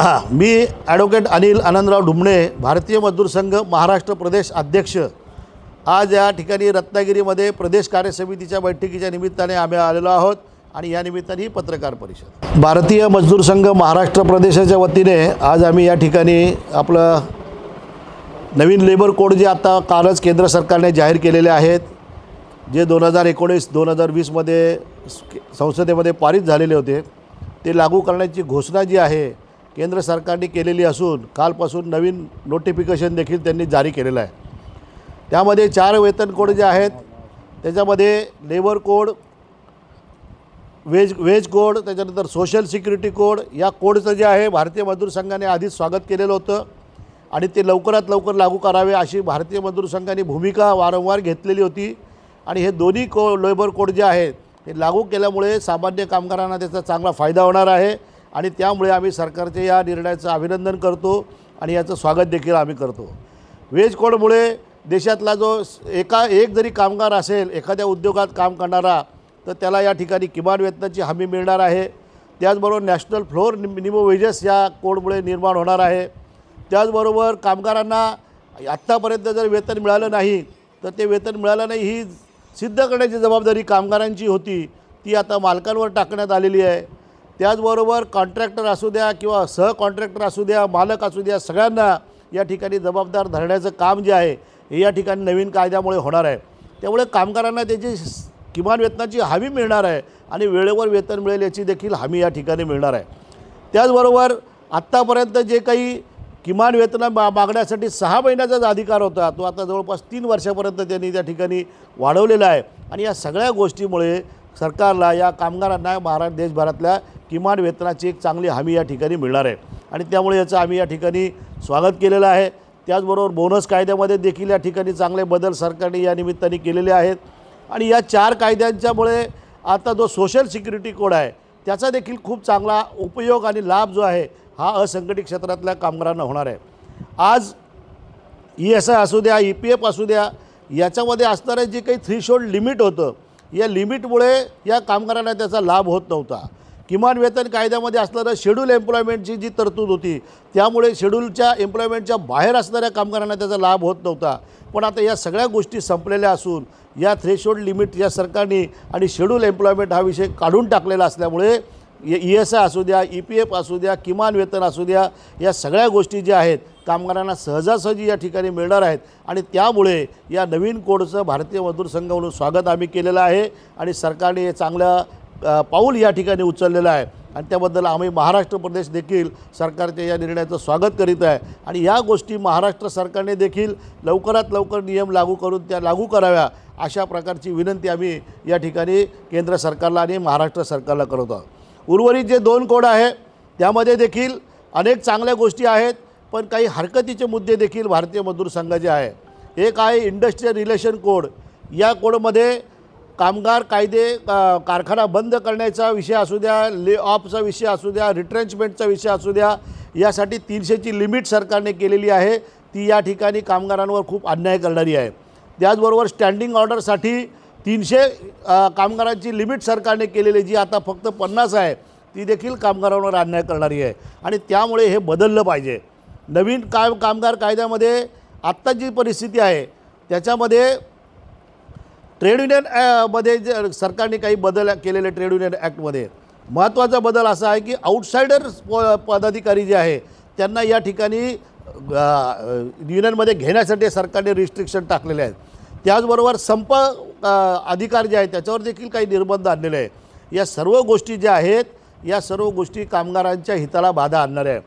मी advocate Anil Anandrao ढुमणे, भारतीय मजदूर संघ महाराष्ट्र प्रदेश अध्यक्ष। आज या ठिकाणी रत्नागिरीमध्ये प्रदेश कार्य समितीच्या बैठकीच्या निमित्ताने आम्ही आलेलो आहोत आणि या निमित्ताने ही पत्रकार परिषद। भारतीय मजदूर संघ महाराष्ट्र प्रदेशाच्या वतीने आज आम्ही या ठिकाणी आपलं नवीन लेबर कोड जे आता कालच केंद्र सरकारने जाहीर केलेले आहेत, जे 2019-2020 मध्ये संसदेमध्ये पारित झालेले होते, ते लागू करण्याची घोषणा जी आहे केंद्र सरकारने केलेली असून कालपासून नवीन नोटिफिकेशन देखील त्यांनी जारी केलेलं आहे। त्यामध्ये 4 वेतन कोड जे आहेत, त्याच्यामध्ये लेबर कोड, वेज कोड, त्याच्यानंतर सोशल सिक्युरिटी कोड, या कोडचं जे आहे भारतीय मजदूर संघाने आधीच स्वागत केलेलं होतं आणि ते लवकरात लवकर लागू करावे अशी भारतीय मजदूर संघाने भूमिका वारंवार घेतलेली होती। आणि हे दोन्ही लेबर कोड जे आहेत ते लागू केल्यामुळे सामान्य कामगारांना त्याचा चांगला फायदा होणार आहे आणि त्यामुळे आम्ही सरकारच्या या निर्णयाचं अभिनंदन करतो आणि याचं स्वागत देखील आम्ही करतो। वेज कोडमुळे देशातला जो एक जरी कामगार असेल एखाद्या उद्योगात काम करणारा, तर त्याला या ठिकाणी किमान वेतनाची हमी मिळणार आहे। त्याचबरोबर नॅशनल फ्लोअर मिनिमम वेजेस या कोडमुळे निर्माण होणार आहे। त्याचबरोबर कामगारांना आत्तापर्यंत जर वेतन मिळालं नाही तर ते वेतन मिळालं नाही ही सिद्ध करण्याची जबाबदारी कामगारांची होती, ती आता मालकांवर टाकण्यात आलेली आहे। त्याचबरोबर कॉन्ट्रॅक्टर असू द्या किंवा सहकॉन्ट्रॅक्टर असू द्या, मालक असू द्या, सगळ्यांना या ठिकाणी जबाबदार धरण्याचं काम जे आहे हे या ठिकाणी नवीन कायद्यामुळे होणार आहे। त्यामुळे कामगारांना त्याची किमान वेतनाची हमी मिळणार आहे आणि वेळेवर वेतन मिळेल याची देखील हमी या ठिकाणी मिळणार आहे। त्याचबरोबर आत्तापर्यंत जे काही किमान वेतन मागण्यासाठी 6 महिन्याचा अधिकार होता, तो आता जवळपास 3 वर्षापर्यंत त्यांनी त्या ठिकाणी वाढवलेला आहे आणि या सगळ्या गोष्टीमुळे सरकारला या कामगारांना देशभरातल्या किमान वेतनाची एक चांगली हमी या ठिकाणी मिळणार आहे आणि त्यामुळे याचं आम्ही या ठिकाणी स्वागत केलेलं आहे। त्याचबरोबर बोनस कायद्यामध्ये देखील या ठिकाणी चांगले बदल सरकारने या निमित्ताने केलेले आहेत आणि या 4 कायद्यांच्यामुळे आता जो सोशल सिक्युरिटी कोड आहे त्याचा देखील खूप चांगला उपयोग आणि लाभ जो आहे हा असंघटित क्षेत्रातल्या कामगारांना होणार आहे। आज ESI असू द्या, EPF असू द्या, याच्यामध्ये असणारे जे काही थ्रीशोल्ड लिमिट होतं, या लिमिटमुळे या कामगारांना त्याचा लाभ होत नव्हता। किमान वेतन कायद्यामध्ये असणारं शेड्यूल एम्प्लॉयमेंटची जी तरतूद होती, त्यामुळे शेड्यूलच्या एम्प्लॉयमेंटच्या बाहेर असणाऱ्या कामगारांना त्याचा लाभ होत नव्हता। पण आता या सगळ्या गोष्टी संपलेल्या असून या थ्रेशोल्ड लिमिट या सरकारने आणि शेड्यूल एम्प्लॉयमेंट हा विषय काढून टाकलेला असल्यामुळे ESI असू द्या, EPF असू द्या, किमान वेतन असू द्या, या सगळ्या गोष्टी ज्या आहेत कामगारांना सहजासहजी या ठिकाणी मिळणार आहेत आणि त्यामुळे या नवीन कोडचं भारतीय मजदूर संघ म्हणून स्वागत आम्ही केलेलं आहे आणि सरकारने हे चांगलं पाऊल या ठिकाणी उचललेलं आहे आणि त्याबद्दल आम्ही महाराष्ट्र प्रदेश देखील सरकारच्या या निर्णयाचं स्वागत करीत आहे आणि या गोष्टी महाराष्ट्र सरकारने देखील लवकरात लवकर नियम लागू करून त्या लागू कराव्या अशा प्रकारची विनंती आम्ही या ठिकाणी केंद्र सरकारला आणि महाराष्ट्र सरकारला करत आहोत। उर्वरित जे 2 कोड आहे त्यामध्ये देखील अनेक चांगल्या गोष्टी आहेत, पण काही हरकतीचे मुद्दे देखील भारतीय मजदूर संघाचे आहे। एक आहे इंडस्ट्रियल रिलेशन कोड। या कोडमध्ये कामगार कायदे, कारखाना बंद करण्याचा विषय असू द्या, ले ऑफचा विषय असू द्या, रिट्रेंचमेंटचा विषय असू द्या, यासाठी 300ची लिमिट सरकारने केलेली आहे, ती या ठिकाणी कामगारांवर खूप अन्याय करणारी आहे। त्याचबरोबर स्टँडिंग ऑर्डरसाठी 300 कामगारांची लिमिट सरकारने केलेली, जी आता फक्त 50 आहे, ती देखील कामगारांवर अन्याय करणारी आहे आणि त्यामुळे हे बदललं पाहिजे। नवीन कामगार कायद्यामध्ये आत्ता जी परिस्थिती आहे त्याच्यामध्ये ट्रेड युनियन मध्ये जे सरकारने काही बदल केलेले, ट्रेड युनियन ॲक्टमध्ये महत्त्वाचा बदल असा आहे की आउटसाइडर पदाधिकारी जे आहे त्यांना या ठिकाणी युनियनमध्ये घेण्यासाठी सरकारने रिस्ट्रिक्शन टाकलेले आहेत। त्याचबरोबर संप अधिकार जे आहेत त्याच्यावर देखील काही निर्बंध आणलेले आहे। या सर्व गोष्टी ज्या आहेत या सर्व गोष्टी कामगारांच्या हिताला बाधा आणणाऱ्या आहेत।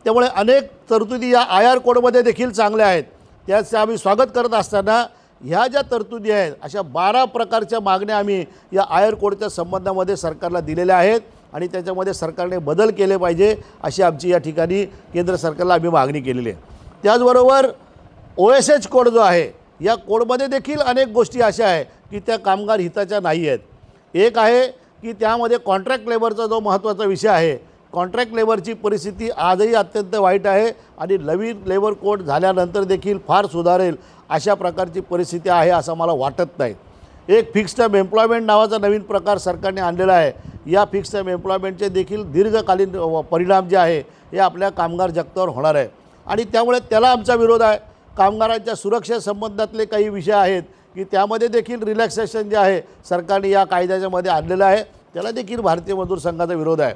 त्यामुळे अनेक तरतुदी या IR कोडमध्ये देखील चांगल्या आहेत, त्याचं आम्ही स्वागत करत असताना ह्या ज्या तरतुदी आहेत अशा 12 प्रकारच्या मागण्या आम्ही या IR कोडच्या संबंधामध्ये सरकारला दिलेल्या आहेत आणि त्याच्यामध्ये सरकारने बदल केले पाहिजे अशी आमची या ठिकाणी केंद्र सरकारला आम्ही मागणी केलेली आहे। त्याचबरोबर OSH कोड जो आहे या कोडमध्ये देखील अनेक गोष्टी अशा आहे की त्या कामगार हिताच्या नाही आहेत। एक आहे की त्यामध्ये कॉन्ट्रॅक्ट लेबरचा जो महत्त्वाचा विषय आहे, कॉन्ट्रॅक्ट लेबरची परिस्थिती आजही अत्यंत वाईट आहे आणि नवीन लेबर कोड झाल्यानंतर देखील फार सुधारेल अशा प्रकारची परिस्थिती आहे असं मला वाटत नाही। एक फिक्स टर्म एम्प्लॉयमेंट नावाचा नवीन प्रकार सरकारने आणलेला आहे। या फिक्स टर्म एम्प्लॉयमेंटचे देखील दीर्घकालीन परिणाम जे आहे हे आपल्या कामगार जगतावर होणार आहे आणि त्यामुळे त्याला आमचा विरोध आहे। कामगारांच्या सुरक्षेसंबंधातले काही विषय आहेत की त्यामध्ये देखील रिलॅक्सेशन जे आहे सरकारने या कायद्याच्यामध्ये आणलेलं आहे, त्याला देखील भारतीय मजदूर संघाचा विरोध आहे।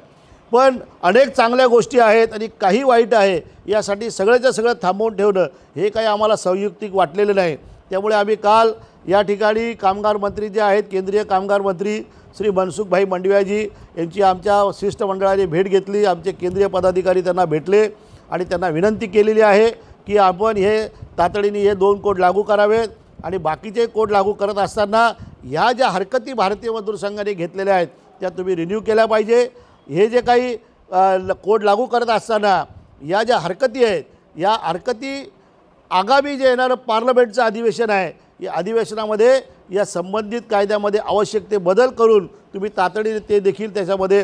पण अनेक चांगल्या गोष्टी आहेत आणि काही वाईट आहे, यासाठी सगळ्याचं सगळं थांबवून ठेवणं हे काही आम्हाला संयुक्तिक वाटलेलं नाही। त्यामुळे आम्ही काल या ठिकाणी कामगार मंत्री जे आहेत, केंद्रीय कामगार मंत्री श्री मनसुखभाई मंडवियाजी यांची आमच्या शिष्टमंडळाने भेट घेतली। आमचे केंद्रीय पदाधिकारी त्यांना भेटले आणि त्यांना विनंती केलेली आहे की आपण हे तातडीने हे 2 कोड लागू करावेत आणि बाकीचे कोड लागू करत असताना या ज्या हरकती भारतीय मजदूर संघाने घेतलेल्या आहेत त्या तुम्ही रिन्यू केल्या पाहिजे। हे जे काही कोड लागू करत असताना या ज्या हरकती आहेत, या हरकती आगामी जे येणारं पार्लमेंटचं अधिवेशन आहे, या अधिवेशनामध्ये या संबंधित कायद्यामध्ये आवश्यक ते बदल करून तुम्ही तातडीने ते देखील त्याच्यामध्ये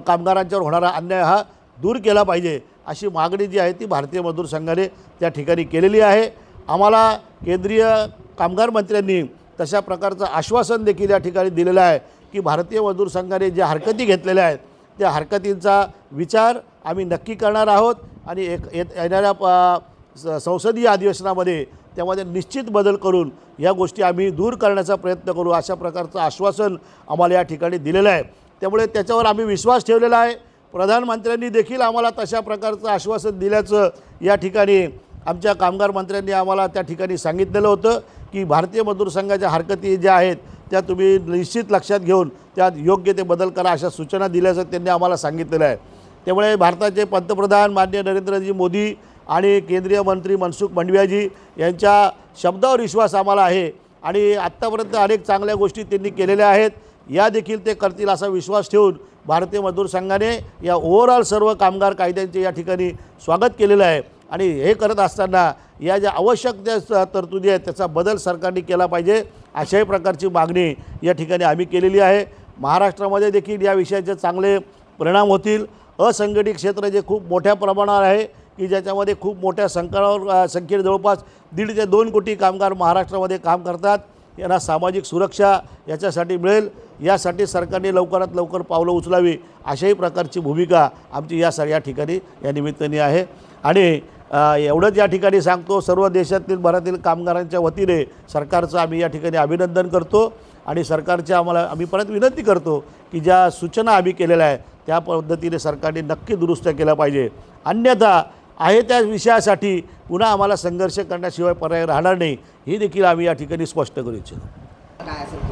कामगारांच्यावर होणारा अन्याय हा दूर केला पाहिजे, अशी मागणी जी आहे ती भारतीय मजदूर संघाने त्या ठिकाणी केलेली आहे। आम्हाला केंद्रीय कामगार मंत्र्यांनी तशा प्रकारचं आश्वासन देखील या ठिकाणी दिलेलं आहे की भारतीय मजदूर संघाने ज्या हरकती घेतलेल्या आहेत त्या हरकतींचा विचार आम्ही नक्की करणार आहोत आणि येणाऱ्या संसदीय अधिवेशनामध्ये त्यामध्ये निश्चित बदल करून या गोष्टी आम्ही दूर करण्याचा प्रयत्न करू, अशा प्रकारचं आश्वासन आम्हाला या ठिकाणी दिलेलं आहे। त्यामुळे त्याच्यावर आम्ही विश्वास ठेवलेला आहे। प्रधानमंत्र्यांनी देखील आम्हाला तशा प्रकारचं आश्वासन दिल्याचं या ठिकाणी आमच्या कामगार मंत्र्यांनी आम्हाला त्या ठिकाणी सांगितलेलं होतं की भारतीय मजदूर संघाच्या हरकती ज्या आहेत त्या तुम्ही निश्चित लक्षात घेऊन त्यात योग्य ते बदल करा, अशा सूचना दिल्याचं त्यांनी आम्हाला सांगितलेलं आहे। त्यामुळे भारताचे पंतप्रधान माननीय नरेंद्रजी मोदी आणि केंद्रीय मंत्री मनसुख मंडवियाजी यांच्या शब्दावर विश्वास आम्हाला आहे आणि आत्तापर्यंत अनेक चांगल्या गोष्टी त्यांनी केलेल्या आहेत, या देखील ते करतील असा विश्वास ठेवून भारतीय मजदूर संघाने या ओव्हरऑल सर्व कामगार कायद्यांचे या ठिकाणी स्वागत केलेलं आहे आणि हे करत असताना या ज्या आवश्यक ज्या तरतुदी आहेत त्याचा बदल सरकारने केला पाहिजे, अशाही प्रकारची मागणी या ठिकाणी आम्ही केलेली आहे। महाराष्ट्रामध्ये देखील या विषयाचे चांगले परिणाम होतील। असंघटित क्षेत्र जे खूप मोठ्या प्रमाणावर आहे की ज्याच्यामध्ये खूप मोठ्या संख्येने जवळपास 1.5 ते 2 कोटी कामगार महाराष्ट्रामध्ये काम करतात, यांना सामाजिक सुरक्षा याच्यासाठी मिळेल, यासाठी सरकारने लवकरात लवकर पावलं उचलावी, अशाही प्रकारची भूमिका आमची या सगळ्या ठिकाणी या निमित्ताने आहे। आणि एवढंच या ठिकाणी सांगतो, सर्व देशातील भरातील कामगारांच्या वतीने सरकारचं आम्ही या ठिकाणी अभिनंदन करतो आणि सरकारच्या आम्ही परत विनंती करतो की ज्या सूचना आम्ही केलेल्या आहेत त्या पद्धतीने सरकारने नक्की दुरुस्त केलं पाहिजे, अन्यथा आहे त्या विषयासाठी पुन्हा आम्हाला संघर्ष करण्याशिवाय पर्याय राहणार नाही, ही देखील आम्ही या ठिकाणी स्पष्ट करू इच्छितो।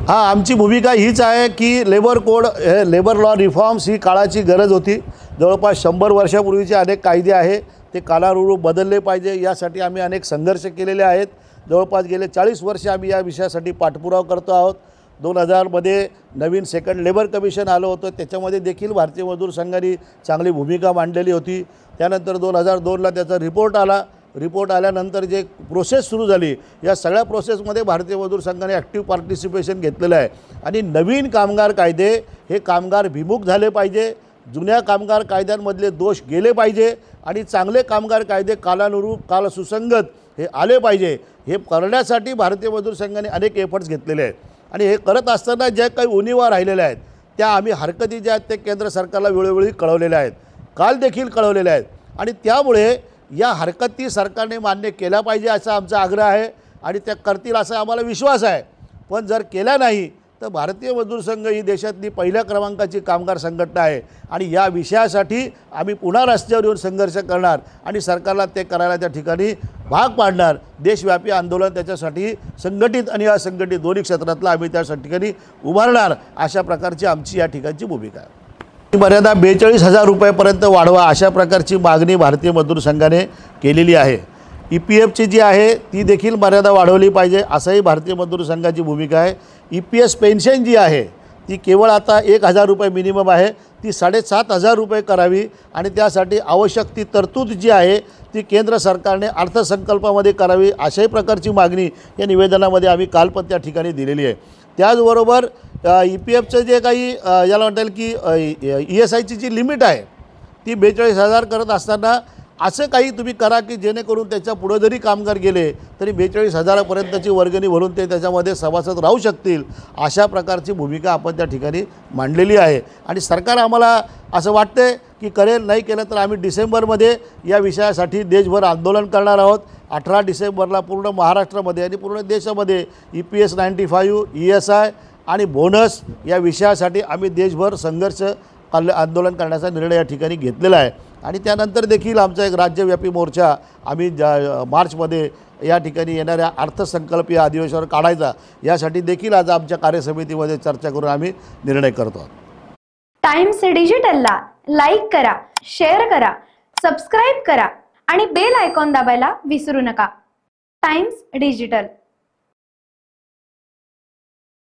हां, आमची भूमिका हीच आहे की labour code labour law reforms ही काळाची गरज होती। जवळपास 100 वर्षापूर्वीचे अनेक कायदे आहे ते कालानुरूप बदलले पाहिजे, यासाठी आम्ही अनेक संघर्ष केलेले आहेत। जवळपास गेले 40 वर्ष आम्ही या विषयासाठी पाठपुरावा करतो आहोत। 2000मध्ये नवीन सेकंड लेबर कमिशन आलं होतं, त्याच्यामध्ये देखील भारतीय मजदूर संघाने चांगली भूमिका मांडलेली होती। त्यानंतर 2002ला त्याचा रिपोर्ट आला। रिपोर्ट आल्यानंतर जे प्रोसेस सुरू झाली, या सगळ्या प्रोसेसमध्ये भारतीय मजदूर संघाने ॲक्टिव्ह पार्टिसिपेशन घेतलेलं आहे आणि नवीन कामगार कायदे हे कामगार विमुख झाले पाहिजे, जुन्या कामगार कायद्यांमधले दोष गेले पाहिजे आणि चांगले कामगार कायदे कालानुरूप कालसुसंगत हे आले पाहिजे। हे करण्यासाठी भारतीय मजदूर संघाने अनेक एफर्ट्स घेतलेले आहेत आणि हे करत असताना ज्या काही उणिवा राहिलेल्या आहेत त्या आम्ही हरकती ज्या आहेत ते केंद्र सरकारला वेळोवेळी कळवलेल्या आहेत, काल देखील कळवलेल्या आहेत आणि त्यामुळे या हरकती सरकारने मान्य केल्या पाहिजे असा आमचा आग्रह आहे आणि त्या करतील असा आम्हाला विश्वास आहे। पण जर केल्या नाही तर भारतीय मजदूर संघ ही देशातली पहिल्या क्रमांकाची कामगार संघटना आहे आणि या विषयासाठी आम्ही पुन्हा रस्त्यावर येऊन संघर्ष करणार आणि सरकारला ते करायला त्या ठिकाणी भाग पाडणार। देशव्यापी आंदोलन त्याच्यासाठी संघटित आणि असंघटित दोन्ही क्षेत्रातलं आम्ही त्या ठिकाणी उभारणार, अशा प्रकारची आमची या ठिकाणची भूमिका आहे। मर्यादा 42,000 रुपयापर्यंत वाढवा, अशा प्रकारची मागणी भारतीय मजदूर संघाने केलेली आहे। EPFची जी आहे ती देखील मर्यादा वाढवली पाहिजे, असंही भारतीय मजदूर संघाची भूमिका आहे। EPS पेन्शन जी आहे ती केवळ आता 1,000 रुपये मिनिमम आहे, ती 7,500 रुपये करावी आणि त्यासाठी आवश्यक ती तरतूद जी आहे ती केंद्र सरकारने अर्थसंकल्पामध्ये करावी, अशाही प्रकारची मागणी या निवेदनामध्ये आम्ही काल पण त्या ठिकाणी दिलेली आहे। त्याचबरोबर EPFचं जे काही याला म्हणता येईल की ESIची जी लिमिट आहे ती 42,000 करत असताना असं काही तुम्ही करा की जेणेकरून त्याच्या पुढे जरी कामगार गेले तरी 42,000पर्यंतची वर्गणी भरून ते त्याच्यामध्ये सभासद राहू शकतील, अशा प्रकारची भूमिका आपण त्या ठिकाणी मांडलेली आहे। आणि सरकार आम्हाला असं वाटते की करेल, नाही केलं तर आम्ही डिसेंबरमध्ये या विषयासाठी देशभर आंदोलन करणार आहोत। 18 डिसेंबरला पूर्ण महाराष्ट्रामध्ये आणि पूर्ण देशामध्ये EPS 95, ESI आणि बोनस या विषयासाठी आम्ही देशभर संघर्ष आंदोलन करण्याचा निर्णय या ठिकाणी घेतलेला आहे। आणि त्यानंतर देखील आमचा एक राज्यव्यापी मोर्चा आम्ही मार्चमध्ये या ठिकाणी येणाऱ्या अर्थसंकल्पीय अधिवेशनावर काढायचा, यासाठी देखील आज आमच्या कार्यसमितीमध्ये चर्चा करून आम्ही निर्णय करतो आहोत। टाइम्स डिजिटलला लाईक करा, शेअर करा, सबस्क्राईब करा आणि बेल आयकॉन दाबायला विसरू नका। Times digital.